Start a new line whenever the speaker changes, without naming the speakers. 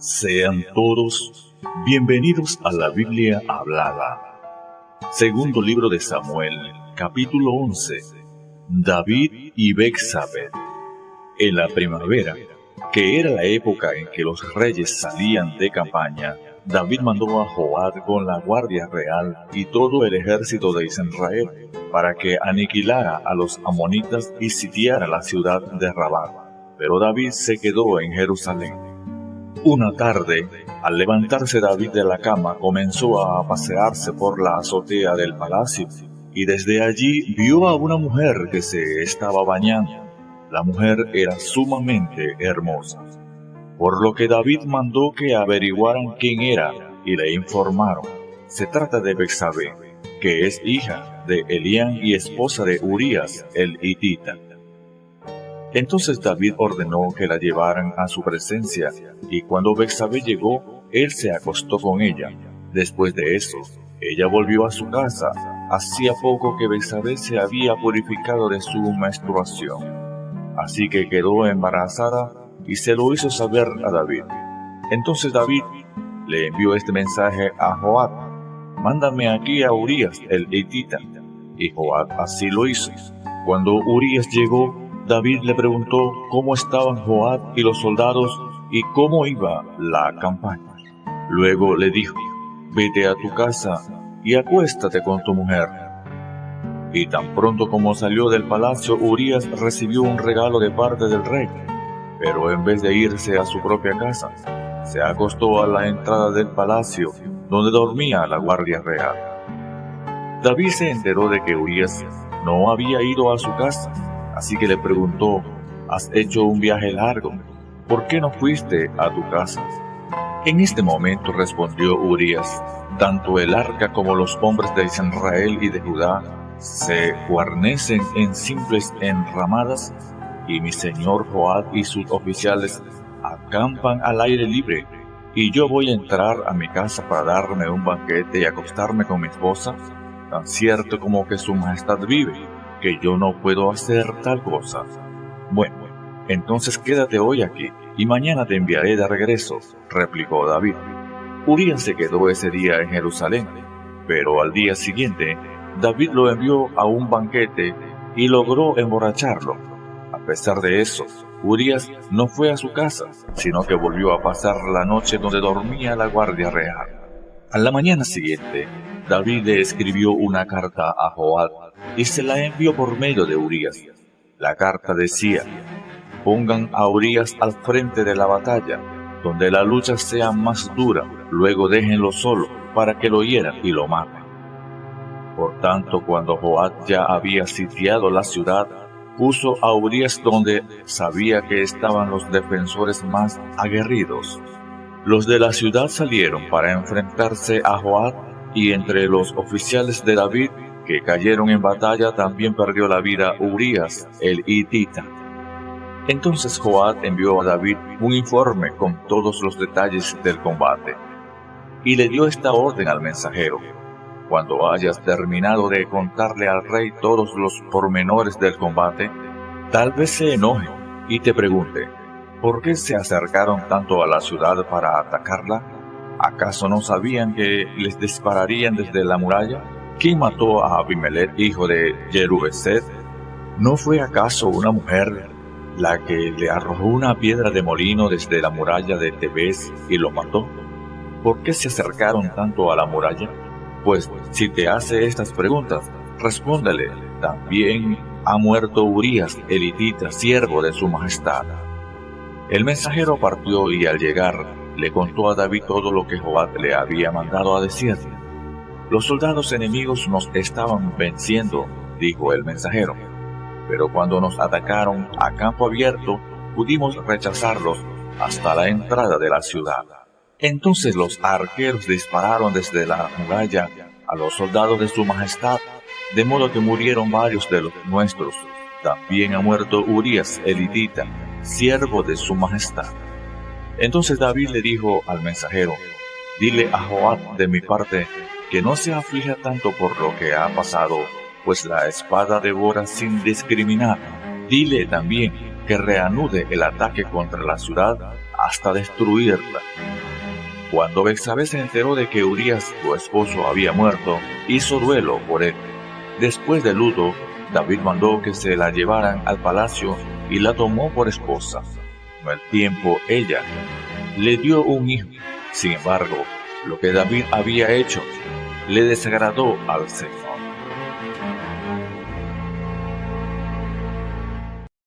Sean todos bienvenidos a la Biblia hablada. Segundo libro de Samuel, capítulo 11. David y Betsabé. En la primavera, que era la época en que los reyes salían de campaña, David mandó a Joab con la guardia real y todo el ejército de Israel para que aniquilara a los amonitas y sitiara la ciudad de Rabá. Pero David se quedó en Jerusalén. Una tarde, al levantarse David de la cama, comenzó a pasearse por la azotea del palacio, y desde allí vio a una mujer que se estaba bañando. La mujer era sumamente hermosa, por lo que David mandó que averiguaran quién era, y le informaron: se trata de Betsabé, que es hija de Elián y esposa de Urías el hitita. Entonces David ordenó que la llevaran a su presencia, y cuando Betsabé llegó, él se acostó con ella. Después de eso, ella volvió a su casa. Hacía poco que Betsabé se había purificado de su menstruación, así que quedó embarazada y se lo hizo saber a David. Entonces David le envió este mensaje a Joab: mándame aquí a Urías el hitita. Y Joab así lo hizo. Cuando Urías llegó, David le preguntó cómo estaban Joab y los soldados y cómo iba la campaña. Luego le dijo: vete a tu casa y acuéstate con tu mujer. Y tan pronto como salió del palacio, Urías recibió un regalo de parte del rey, pero en vez de irse a su propia casa, se acostó a la entrada del palacio donde dormía la guardia real. David se enteró de que Urías no había ido a su casa, así que le preguntó: ¿has hecho un viaje largo? ¿Por qué no fuiste a tu casa? En este momento respondió Urías: tanto el arca como los hombres de Israel y de Judá se guarnecen en simples enramadas, y mi señor Joab y sus oficiales acampan al aire libre, y yo voy a entrar a mi casa para darme un banquete y acostarme con mi esposa. Tan cierto como que su majestad vive, que yo no puedo hacer tal cosa. Bueno, entonces quédate hoy aquí, y mañana te enviaré de regreso, replicó David. Urías se quedó ese día en Jerusalén, pero al día siguiente, David lo envió a un banquete y logró emborracharlo. A pesar de eso, Urías no fue a su casa, sino que volvió a pasar la noche donde dormía la guardia real. A la mañana siguiente, David le escribió una carta a Joab y se la envió por medio de Urías. La carta decía: pongan a Urías al frente de la batalla, donde la lucha sea más dura, luego déjenlo solo para que lo hieran y lo maten. Por tanto, cuando Joab ya había sitiado la ciudad, puso a Urías donde sabía que estaban los defensores más aguerridos. Los de la ciudad salieron para enfrentarse a Joab, y entre los oficiales de David que cayeron en batalla también perdió la vida Urías el hitita. Entonces Joab envió a David un informe con todos los detalles del combate, y le dio esta orden al mensajero: cuando hayas terminado de contarle al rey todos los pormenores del combate, tal vez se enoje y te pregunte: ¿por qué se acercaron tanto a la ciudad para atacarla? ¿Acaso no sabían que les dispararían desde la muralla? ¿Quién mató a Abimelech, hijo de Jerubeset? ¿No fue acaso una mujer la que le arrojó una piedra de molino desde la muralla de Tebes y lo mató? ¿Por qué se acercaron tanto a la muralla? Pues si te hace estas preguntas, respóndele: también ha muerto Urías el hitita, siervo de su majestad. El mensajero partió y al llegar le contó a David todo lo que Joab le había mandado a decir. Los soldados enemigos nos estaban venciendo, dijo el mensajero, pero cuando nos atacaron a campo abierto, pudimos rechazarlos hasta la entrada de la ciudad. Entonces los arqueros dispararon desde la muralla a los soldados de su majestad, de modo que murieron varios de los nuestros. También ha muerto Urías el hitita, siervo de su majestad. Entonces David le dijo al mensajero: dile a Joab de mi parte que no se aflija tanto por lo que ha pasado, pues la espada devora sin discriminar. Dile también que reanude el ataque contra la ciudad hasta destruirla. Cuando Betsabé se enteró de que Urías, su esposo, había muerto, hizo duelo por él. Después del luto, David mandó que se la llevaran al palacio y la tomó por esposa. Con el tiempo, ella le dio un hijo. Sin embargo, lo que David había hecho le desagradó al Señor.